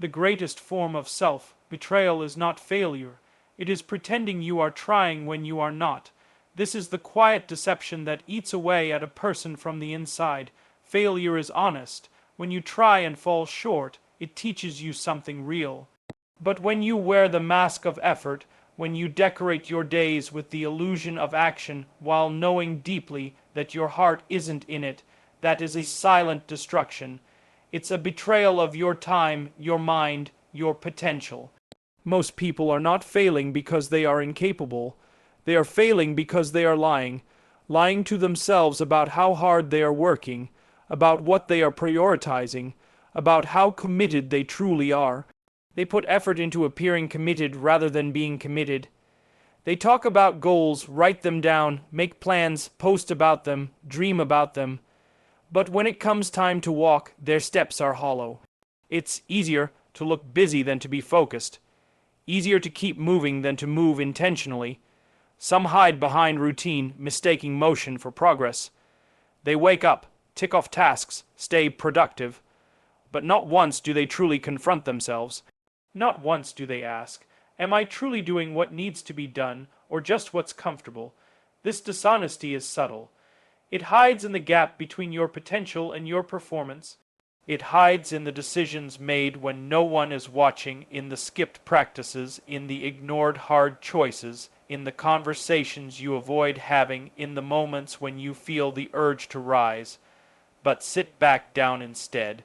The greatest form of self-betrayal is not failure. It is pretending you are trying when you are not. This is the quiet deception that eats away at a person from the inside. Failure is honest. When you try and fall short, it teaches you something real. But when you wear the mask of effort, when you decorate your days with the illusion of action while knowing deeply that your heart isn't in it, that is a silent destruction. It's a betrayal of your time, your mind, your potential. Most people are not failing because they are incapable. They are failing because they are lying. Lying to themselves about how hard they are working, about what they are prioritizing, about how committed they truly are. They put effort into appearing committed rather than being committed. They talk about goals, write them down, make plans, post about them, dream about them. But when it comes time to walk, their steps are hollow. It's easier to look busy than to be focused. Easier to keep moving than to move intentionally. Some hide behind routine, mistaking motion for progress. They wake up, tick off tasks, stay productive. But not once do they truly confront themselves. Not once do they ask, am I truly doing what needs to be done, or just what's comfortable? This dishonesty is subtle. It hides in the gap between your potential and your performance. It hides in the decisions made when no one is watching, in the skipped practices, in the ignored hard choices, in the conversations you avoid having, in the moments when you feel the urge to rise, but sit back down instead.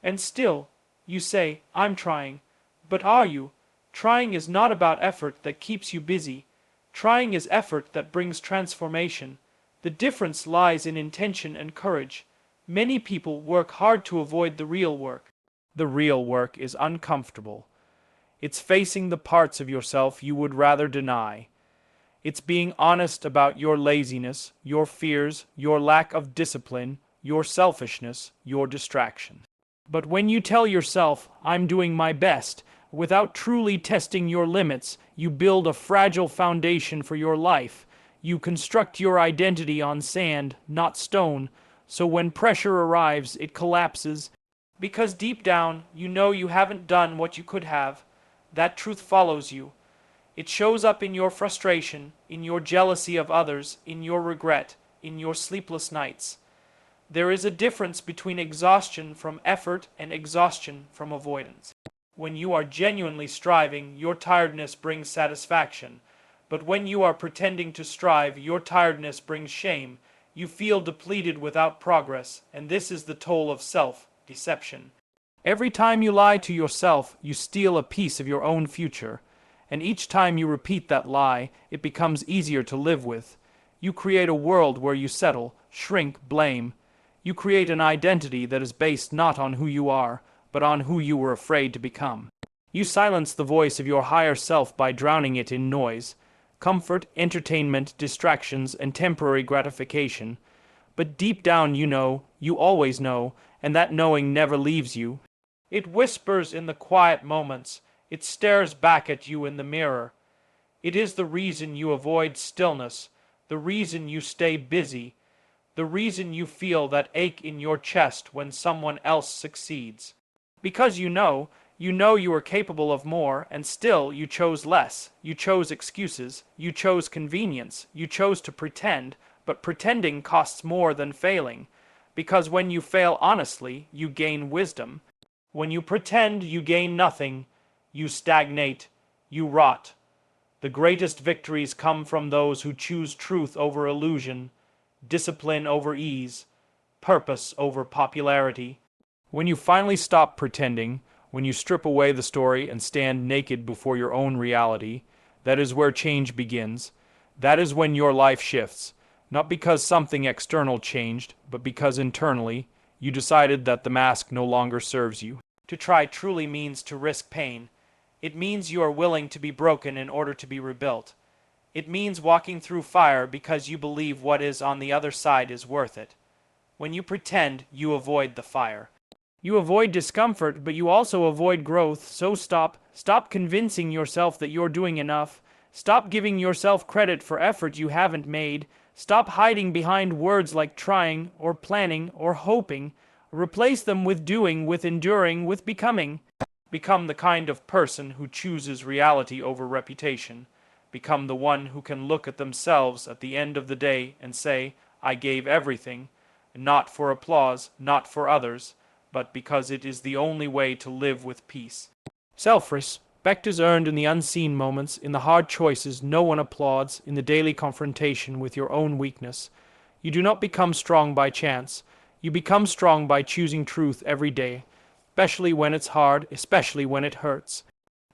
And still, you say, I'm trying. But are you? Trying is not about effort that keeps you busy. Trying is effort that brings transformation. The difference lies in intention and courage. Many people work hard to avoid the real work. The real work is uncomfortable. It's facing the parts of yourself you would rather deny. It's being honest about your laziness, your fears, your lack of discipline, your selfishness, your distraction. But when you tell yourself, I'm doing my best, without truly testing your limits, you build a fragile foundation for your life. You construct your identity on sand, not stone, so when pressure arrives, it collapses. Because deep down, you know you haven't done what you could have. That truth follows you. It shows up in your frustration, in your jealousy of others, in your regret, in your sleepless nights. There is a difference between exhaustion from effort and exhaustion from avoidance. When you are genuinely striving, your tiredness brings satisfaction. But when you are pretending to strive, your tiredness brings shame. You feel depleted without progress, and this is the toll of self-deception. Every time you lie to yourself, you steal a piece of your own future. And each time you repeat that lie, it becomes easier to live with. You create a world where you settle, shrink, blame. You create an identity that is based not on who you are, but on who you were afraid to become. You silence the voice of your higher self by drowning it in noise, comfort, entertainment, distractions, and temporary gratification. But deep down you always know, and that knowing never leaves you. It whispers in the quiet moments. It stares back at you in the mirror. It is the reason you avoid stillness, the reason you stay busy, the reason you feel that ache in your chest when someone else succeeds. Because you know you are capable of more, and still you chose less. You chose excuses, you chose convenience, you chose to pretend, but pretending costs more than failing. Because when you fail honestly, you gain wisdom. When you pretend, you gain nothing. You stagnate, you rot. The greatest victories come from those who choose truth over illusion, discipline over ease, purpose over popularity. When you finally stop pretending, when you strip away the story and stand naked before your own reality, that is where change begins. That is when your life shifts, not because something external changed, but because internally, you decided that the mask no longer serves you. To try truly means to risk pain. It means you are willing to be broken in order to be rebuilt. It means walking through fire because you believe what is on the other side is worth it. When you pretend, you avoid the fire. You avoid discomfort, but you also avoid growth, so stop convincing yourself that you're doing enough. Stop giving yourself credit for effort you haven't made. Stop hiding behind words like trying, or planning, or hoping. Replace them with doing, with enduring, with becoming. Become the kind of person who chooses reality over reputation. Become the one who can look at themselves at the end of the day and say, I gave everything, not for applause, not for others, but because it is the only way to live with peace. Self-respect is earned in the unseen moments, in the hard choices no one applauds, in the daily confrontation with your own weakness. You do not become strong by chance. You become strong by choosing truth every day, especially when it's hard, especially when it hurts.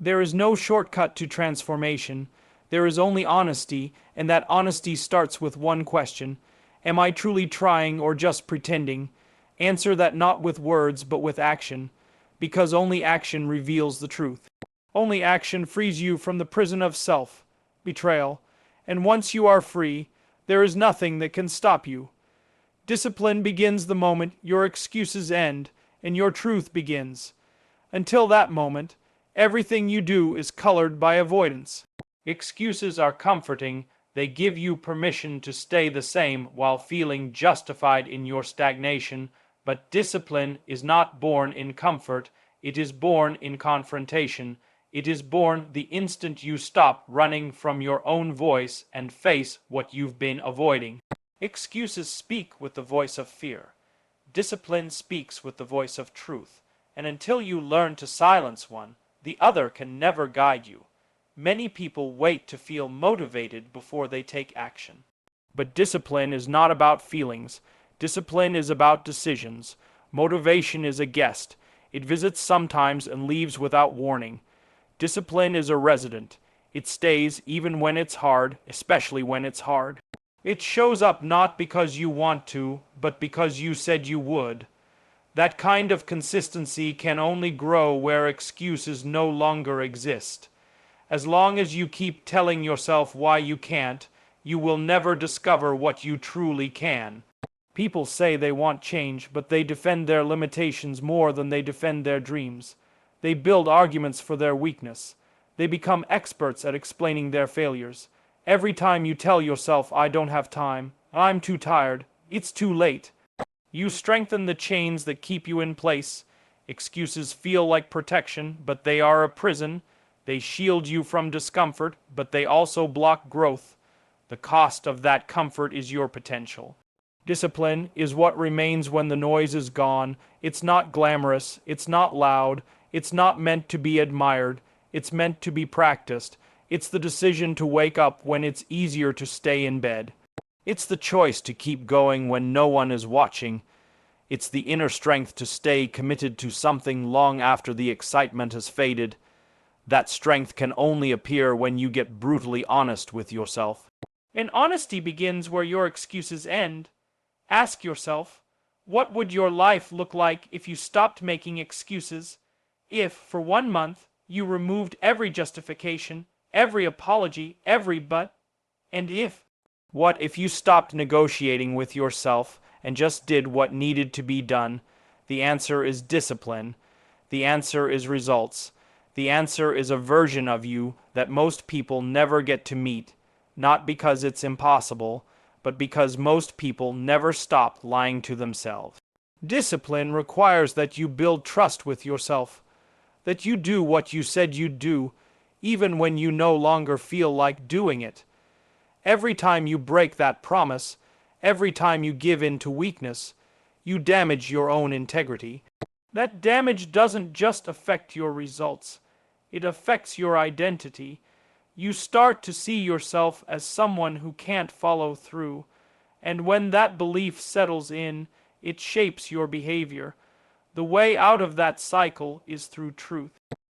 There is no shortcut to transformation. There is only honesty, and that honesty starts with one question. Am I truly trying or just pretending? Answer that not with words but with action, because only action reveals the truth. Only action frees you from the prison of self-betrayal, and once you are free, there is nothing that can stop you. Discipline begins the moment your excuses end and your truth begins. Until that moment, everything you do is colored by avoidance. Excuses are comforting. They give you permission to stay the same while feeling justified in your stagnation. But discipline is not born in comfort. It is born in confrontation. It is born the instant you stop running from your own voice and face what you've been avoiding. Excuses speak with the voice of fear. Discipline speaks with the voice of truth. And until you learn to silence one, the other can never guide you. Many people wait to feel motivated before they take action. But discipline is not about feelings. Discipline is about decisions. Motivation is a guest. It visits sometimes and leaves without warning. Discipline is a resident. It stays even when it's hard, especially when it's hard. It shows up not because you want to, but because you said you would. That kind of consistency can only grow where excuses no longer exist. As long as you keep telling yourself why you can't, you will never discover what you truly can. People say they want change, but they defend their limitations more than they defend their dreams. They build arguments for their weakness. They become experts at explaining their failures. Every time you tell yourself, I don't have time, I'm too tired, it's too late, you strengthen the chains that keep you in place. Excuses feel like protection, but they are a prison. They shield you from discomfort, but they also block growth. The cost of that comfort is your potential. Discipline is what remains when the noise is gone. It's not glamorous, it's not loud, it's not meant to be admired, it's meant to be practiced. It's the decision to wake up when it's easier to stay in bed. It's the choice to keep going when no one is watching. It's the inner strength to stay committed to something long after the excitement has faded. That strength can only appear when you get brutally honest with yourself. And honesty begins where your excuses end. Ask yourself, what would your life look like if you stopped making excuses? If, for 1 month, you removed every justification, every apology, every but, and if? What if you stopped negotiating with yourself and just did what needed to be done? The answer is discipline. The answer is results. The answer is a version of you that most people never get to meet, not because it's impossible, but because most people never stop lying to themselves. Discipline requires that you build trust with yourself, that you do what you said you'd do, even when you no longer feel like doing it. Every time you break that promise, every time you give in to weakness, you damage your own integrity. That damage doesn't just affect your results, it affects your identity. You start to see yourself as someone who can't follow through, and when that belief settles in, it shapes your behavior. The way out of that cycle is through truth.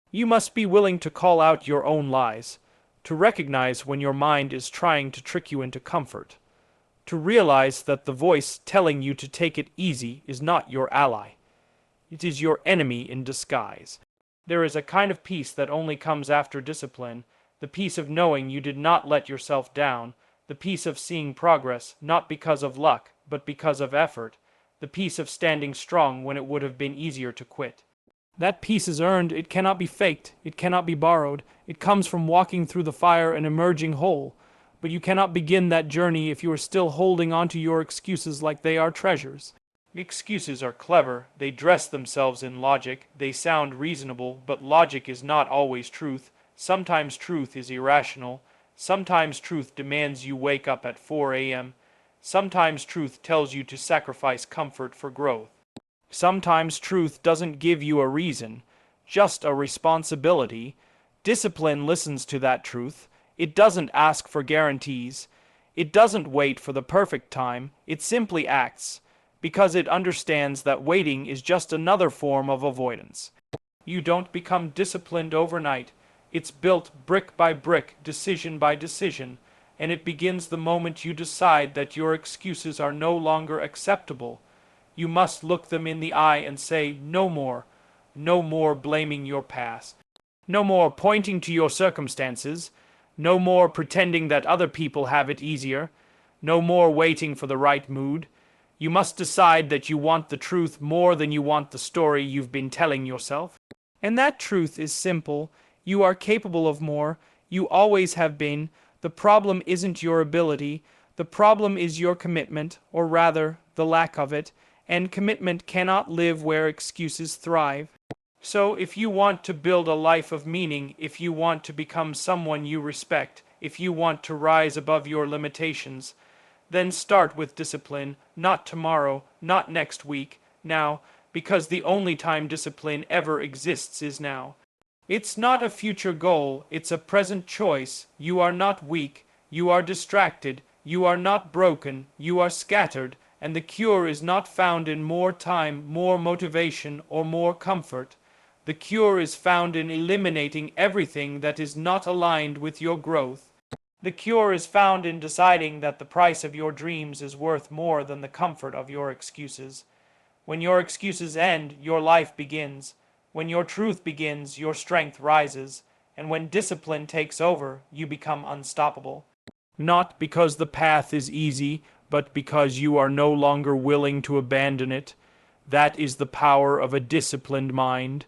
You must be willing to call out your own lies, to recognize when your mind is trying to trick you into comfort, to realize that the voice telling you to take it easy is not your ally. It is your enemy in disguise. There is a kind of peace that only comes after discipline, the peace of knowing you did not let yourself down, the peace of seeing progress, not because of luck, but because of effort, the peace of standing strong when it would have been easier to quit. That peace is earned, it cannot be faked, it cannot be borrowed, it comes from walking through the fire and emerging whole. But you cannot begin that journey if you are still holding onto your excuses like they are treasures. Excuses are clever, they dress themselves in logic, they sound reasonable, but logic is not always truth. Sometimes truth is irrational, sometimes truth demands you wake up at 4 a.m., sometimes truth tells you to sacrifice comfort for growth. Sometimes truth doesn't give you a reason, just a responsibility. Discipline listens to that truth. It doesn't ask for guarantees. It doesn't wait for the perfect time. It simply acts, because it understands that waiting is just another form of avoidance. You don't become disciplined overnight. It's built brick by brick, decision by decision, and it begins the moment you decide that your excuses are no longer acceptable. You must look them in the eye and say, no more. No more blaming your past. No more pointing to your circumstances. No more pretending that other people have it easier. No more waiting for the right mood. You must decide that you want the truth more than you want the story you've been telling yourself. And that truth is simple. You are capable of more. You always have been. The problem isn't your ability. The problem is your commitment, or rather, the lack of it. And commitment cannot live where excuses thrive. So if you want to build a life of meaning, if you want to become someone you respect, if you want to rise above your limitations, then start with discipline, not tomorrow, not next week, now, because the only time discipline ever exists is now. It's not a future goal, it's a present choice. You are not weak, you are distracted, you are not broken, you are scattered, and the cure is not found in more time, more motivation, or more comfort. The cure is found in eliminating everything that is not aligned with your growth. The cure is found in deciding that the price of your dreams is worth more than the comfort of your excuses. When your excuses end, your life begins. When your truth begins, your strength rises. And when discipline takes over, you become unstoppable. Not because the path is easy, but because you are no longer willing to abandon it. That is the power of a disciplined mind.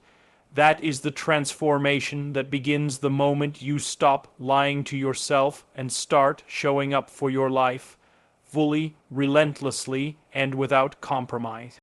That is the transformation that begins the moment you stop lying to yourself and start showing up for your life, fully, relentlessly, and without compromise.